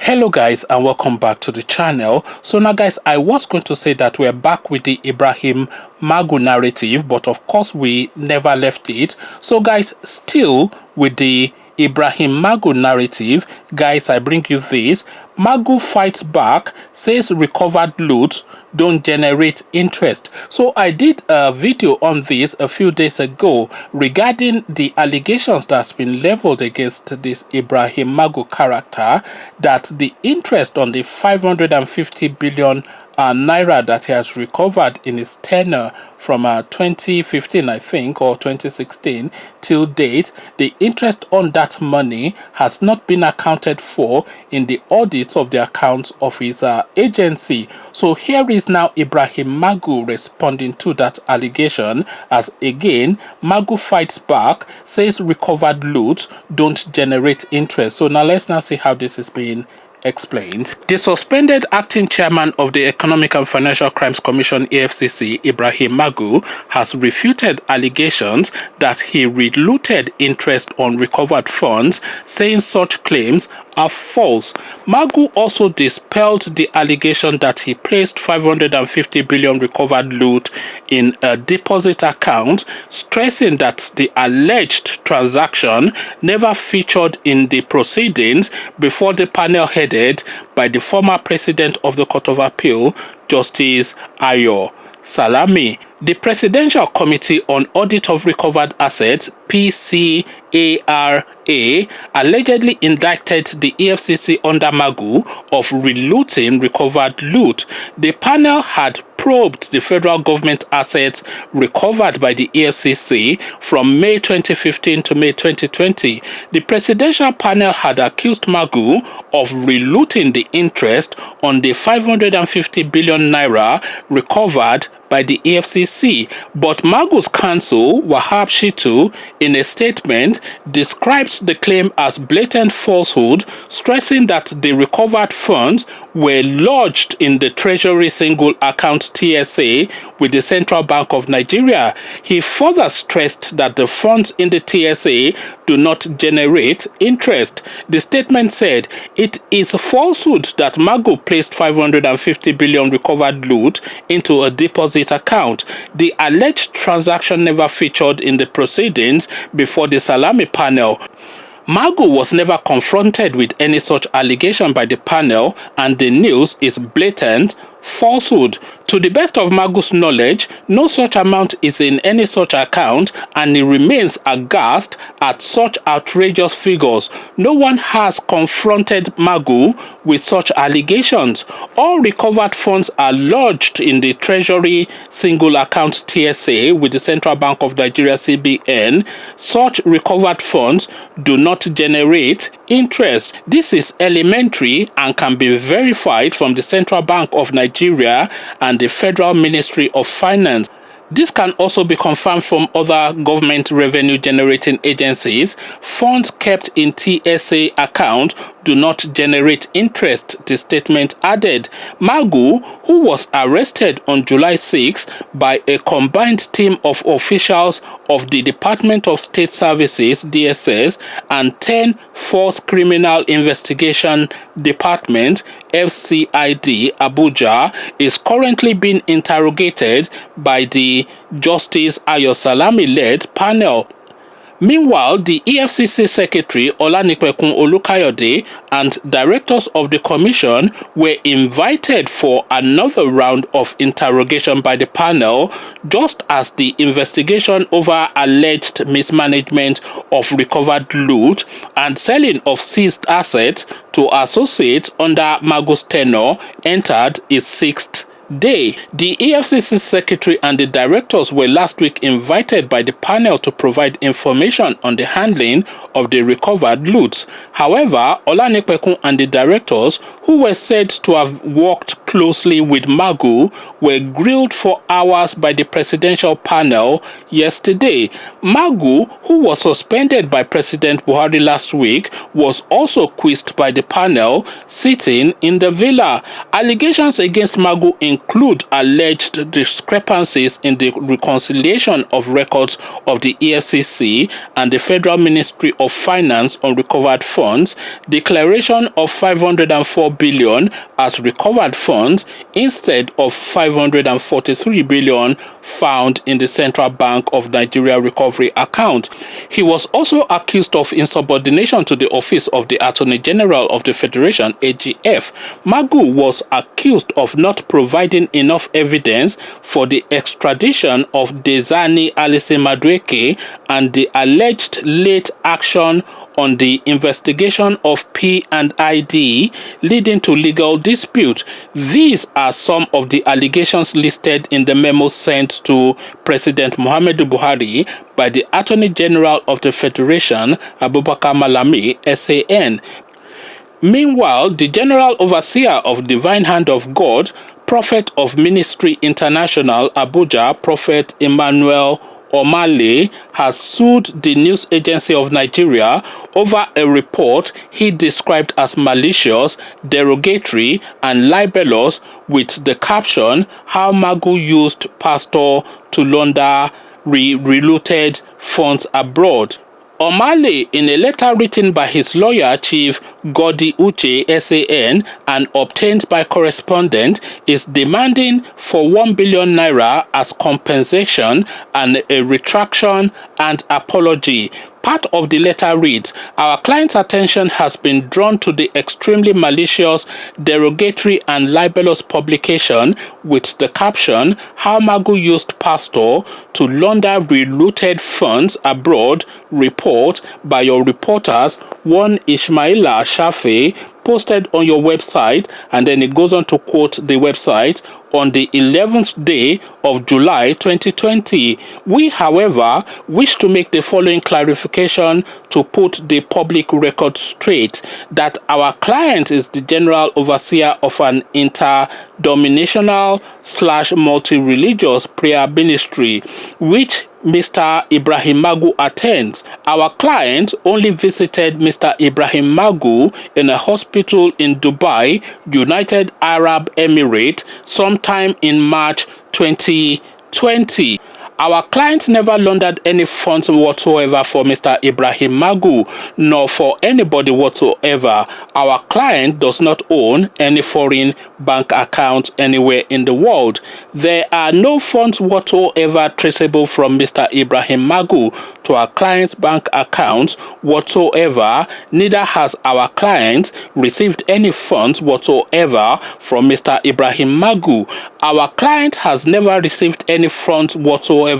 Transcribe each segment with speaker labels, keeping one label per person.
Speaker 1: Hello guys, and welcome back to the channel. So now guys, I was going to say that we're back with the Ibrahim Magu narrative, but of course we never left it. So guys, still with the Ibrahim Magu narrative, guys, I bring you this. Magu fights back, says recovered loot don't generate interest. So I did a video on this a few days ago regarding the allegations that's been leveled against this Ibrahim Magu character, that the interest on the 550 billion naira that he has recovered in his tenure from 2015, I think, or 2016 till date, the interest on that money has not been accounted for in the audits of the accounts of his agency. So here is now Ibrahim Magu responding to that allegation, as again Magu fights back, says recovered loot don't generate interest. So now let's now see how this is being explained. The suspended acting chairman of the Economic and Financial Crimes Commission EFCC, Ibrahim Magu, has refuted allegations that he relooted interest on recovered funds, saying such claims are false. Magu also dispelled the allegation that he placed 550 billion recovered loot in a deposit account, stressing that the alleged transaction never featured in the proceedings before the panel headed by the former president of the Court of Appeal, Justice Ayo Salami. The Presidential Committee on Audit of Recovered Assets, PCARA, allegedly indicted the EFCC under Magu of relooting recovered loot. The panel had probed the federal government assets recovered by the EFCC from May 2015 to May 2020. The presidential panel had accused Magu of relooting the interest on the 550 billion naira recovered by the EFCC, but Magu's counsel, Wahab Shitu, in a statement described the claim as blatant falsehood, stressing that the recovered funds were lodged in the Treasury Single Account TSA with the Central Bank of Nigeria. He further stressed that the funds in the TSA do not generate interest. The statement said it is a falsehood that Magu placed 550 billion recovered loot into a deposit account. The alleged transaction never featured in the proceedings before the Salami panel. Magu was never confronted with any such allegation by the panel, and the news is blatant falsehood. To the best of Magu's knowledge, no such amount is in any such account, and he remains aghast at such outrageous figures. No one has confronted Magu with such allegations. All recovered funds are lodged in the Treasury Single Account TSA with the Central Bank of Nigeria CBN. Such recovered funds do not generate interest. This is elementary and can be verified from the Central Bank of Nigeria and the Federal Ministry of Finance. This can also be confirmed from other government revenue generating agencies. Funds kept in TSA account do not generate interest, the statement added. Magu, who was arrested on July 6 by a combined team of officials of the Department of State Services (DSS) and 10 Force Criminal Investigation Department (FCID) Abuja, is currently being interrogated by the Justice Ayo Salami-led panel. Meanwhile, the EFCC Secretary Olanipekun Olukayode and directors of the commission were invited for another round of interrogation by the panel, just as the investigation over alleged mismanagement of recovered loot and selling of seized assets to associates under Magu's tenure entered its sixth day. The EFCC secretary and the directors were last week invited by the panel to provide information on the handling of the recovered loot. However, Olanipekun and the directors, who were said to have worked closely with Magu, were grilled for hours by the presidential panel yesterday. Magu, who was suspended by President Buhari last week, was also quizzed by the panel sitting in the villa. Allegations against Magu include include alleged discrepancies in the reconciliation of records of the EFCC and the Federal Ministry of Finance on recovered funds, declaration of 504 billion as recovered funds instead of 543 billion found in the Central Bank of Nigeria recovery account. He was also accused of insubordination to the office of the Attorney General of the Federation, AGF. Magu was accused of not providing enough evidence for the extradition of Dezani Alison Madueke and the alleged late action on the investigation of P&ID leading to legal dispute. These are some of the allegations listed in the memo sent to President Muhammadu Buhari by the Attorney General of the Federation, Abubakar Malami, SAN. Meanwhile, the General Overseer of Divine Hand of God, Prophet of Ministry International, Abuja, Prophet Emmanuel Omale, has sued the News Agency of Nigeria over a report he described as malicious, derogatory, and libelous, with the caption, "How Magu used pastor to launder relooted funds abroad." Omale, in a letter written by his lawyer, Chief Godi Uche, SAN, and obtained by correspondent, is demanding for 1 billion naira as compensation and a retraction and apology. Part of the letter reads, "Our client's attention has been drawn to the extremely malicious, derogatory, and libelous publication with the caption, 'How Magu used pastor to launder relooted funds abroad' report by your reporters, one Ismaila Shafi, posted on your website," and then it goes on to quote the website, "on the 11th day of July 2020. We, however, wish to make the following clarification to put the public record straight, that our client is the General Overseer of an interdenominational/multi-religious prayer ministry, which Mr. Ibrahim Magu attends. Our client only visited Mr. Ibrahim Magu in a hospital in Dubai, United Arab Emirates, sometime in March 2020. Our client never laundered any funds whatsoever for Mr. Ibrahim Magu, nor for anybody whatsoever. Our client does not own any foreign bank account anywhere in the world. There are no funds whatsoever traceable from Mr. Ibrahim Magu to our client's bank accounts whatsoever. Neither has our client received any funds whatsoever from Mr. Ibrahim Magu. Our client has never received any funds whatsoever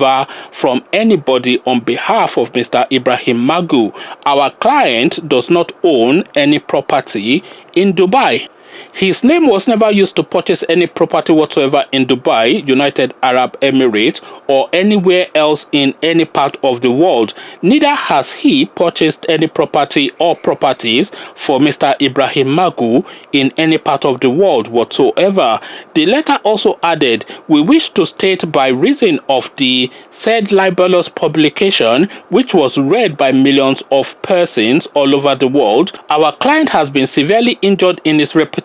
Speaker 1: from anybody on behalf of Mr. Ibrahim Magu. Our client does not own any property in Dubai. His name was never used to purchase any property whatsoever in Dubai, United Arab Emirates, or anywhere else in any part of the world. Neither has he purchased any property or properties for Mr. Ibrahim Magu in any part of the world whatsoever. The letter also added, "We wish to state by reason of the said libelous publication, which was read by millions of persons all over the world, our client has been severely injured in his reputation,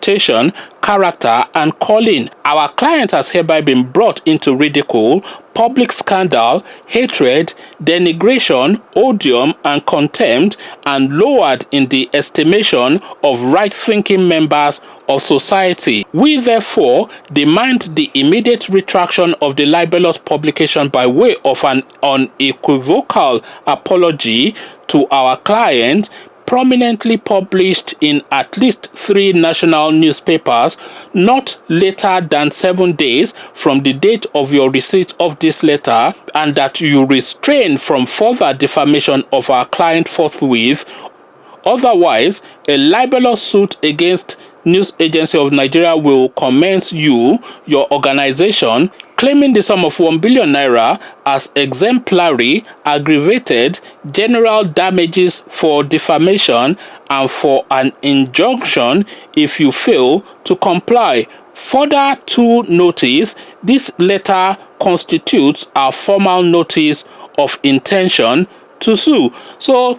Speaker 1: character, and calling. Our client has hereby been brought into ridicule, public scandal, hatred, denigration, odium, and contempt, and lowered in the estimation of right-thinking members of society. We therefore demand the immediate retraction of the libelous publication by way of an unequivocal apology to our client, prominently published in at least 3 national newspapers, not later than 7 days from the date of your receipt of this letter, and that you refrain from further defamation of our client forthwith. Otherwise, a libelous suit against News Agency of Nigeria will commence you, your organization, claiming the sum of 1 billion naira as exemplary, aggravated, general damages for defamation and for an injunction if you fail to comply. Further to notice, this letter constitutes a formal notice of intention to sue." So,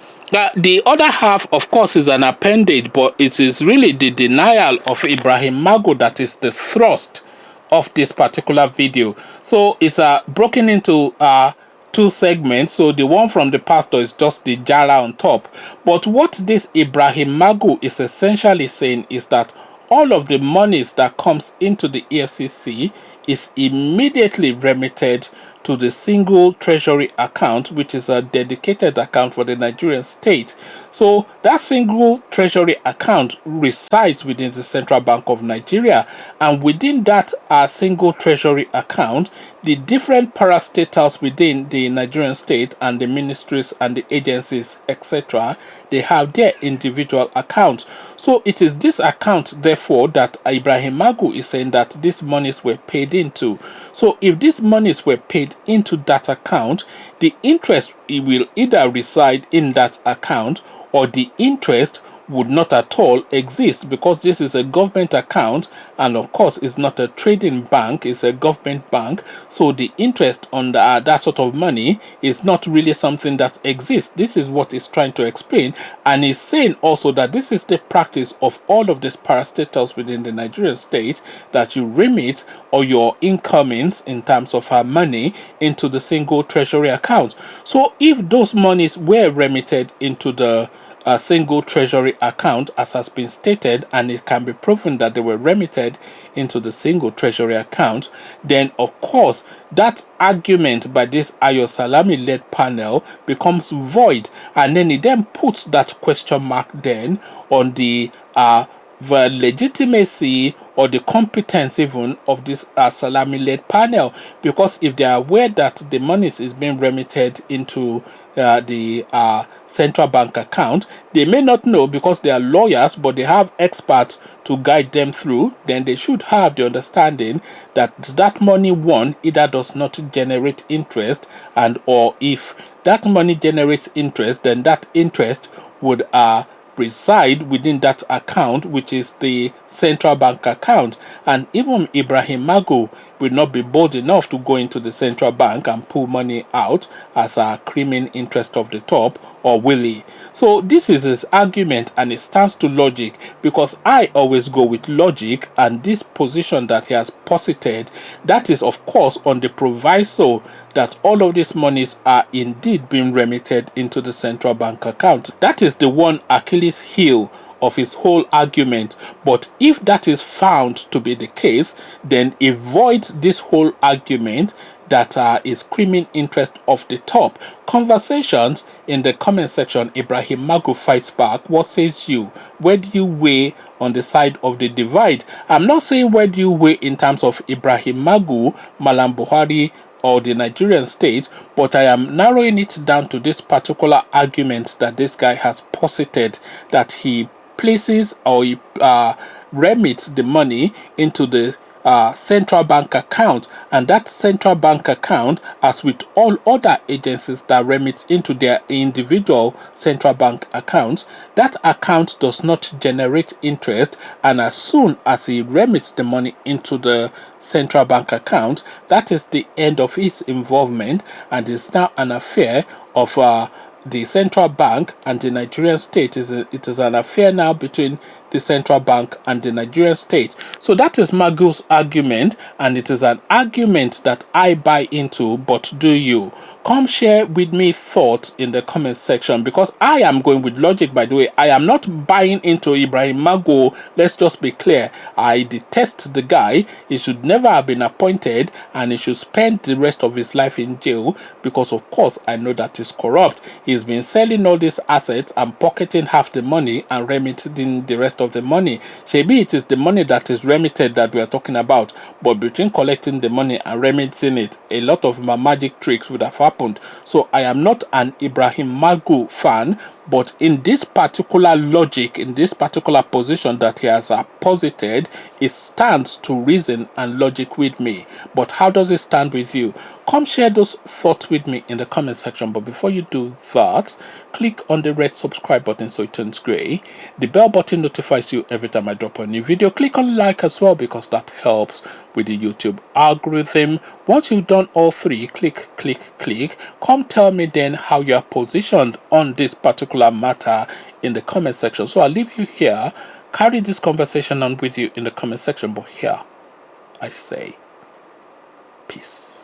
Speaker 1: the other half, of course, is an appendage, but it is really the denial of Ibrahim Magu that is the thrust of this particular video. So it's broken into two segments. So the one from the pastor is just the jara on top. But what this Ibrahim Magu is essentially saying is that all of the monies that comes into the EFCC is immediately remitted to the single treasury account, which is a dedicated account for the Nigerian state. So that single treasury account resides within the Central Bank of Nigeria, and within that single treasury account, the different parastatals within the Nigerian state and the ministries and the agencies, etc., they have their individual accounts. So it is this account, therefore, that Ibrahim Magu is saying that these monies were paid into. So if these monies were paid into that account, the interest will either reside in that account, or the interest would not at all exist, because this is a government account, and of course it's not a trading bank, it's a government bank. So the interest on that sort of money is not really something that exists. This is what he's trying to explain, and he's saying also that this is the practice of all of these parastatals within the Nigerian state, that you remit or your incomings in terms of money into the single treasury account. So if those monies were remitted into the single treasury account, as has been stated, and it can be proven that they were remitted into the single treasury account, then of course that argument by this Ayo Salami led panel becomes void, and then it then puts that question mark then on the legitimacy or the competence even of this Salami-led panel, because if they are aware that the monies is being remitted into the central bank account, they may not know because they are lawyers, but they have experts to guide them through, then they should have the understanding that that money, one, either does not generate interest, and or if that money generates interest, then that interest would reside within that account, which is the central bank account. And even Ibrahim Magu will not be bold enough to go into the central bank and pull money out as a creaming interest of the top, or will he? So this is his argument, and it stands to logic, because I always go with logic, and this position that he has posited, that is of course on the proviso that all of these monies are indeed being remitted into the central bank account. That is the one Achilles heel of his whole argument. But if that is found to be the case, then it voids this whole argument that is creaming interest off the top. Conversations in the comment section. Ibrahim Magu fights back. What says you? Where do you weigh on the side of the divide? I'm not saying where do you weigh in terms of Ibrahim Magu, Malam Buhari, or the Nigerian state, but I am narrowing it down to this particular argument that this guy has posited, that he places or he remits the money into the central bank account, and that central bank account, as with all other agencies that remit into their individual central bank accounts, that account does not generate interest, and as soon as he remits the money into the central bank account, that is the end of its involvement, and is now an affair of the central bank and the Nigerian state. It is an affair now between the central bank and the Nigerian state. So that is Magu's argument, and it is an argument that I buy into. But do you? Come share with me thoughts in the comment section, because I am going with logic. By the way, I am not buying into Ibrahim Magu. Let's just be clear. I detest the guy. He should never have been appointed, and he should spend the rest of his life in jail, because of course I know that he's corrupt. He's been selling all these assets and pocketing half the money and remitting the rest of the money. Maybe it is the money that is remitted that we are talking about, but between collecting the money and remitting it, a lot of magic tricks would have happened. So I am not an Ibrahim Magu fan, but in this particular logic, in this particular position that he has posited, it stands to reason and logic with me. But how does it stand with you? Come share those thoughts with me in the comment section. But before you do that, click on the red subscribe button so it turns gray. The bell button notifies you every time I drop a new video. Click on like as well, because that helps with the YouTube algorithm. Once you've done all three, click. Come tell me then how you are positioned on this particular matter in the comment section. So I'll leave you here. Carry this conversation on with you in the comment section. But here I say peace.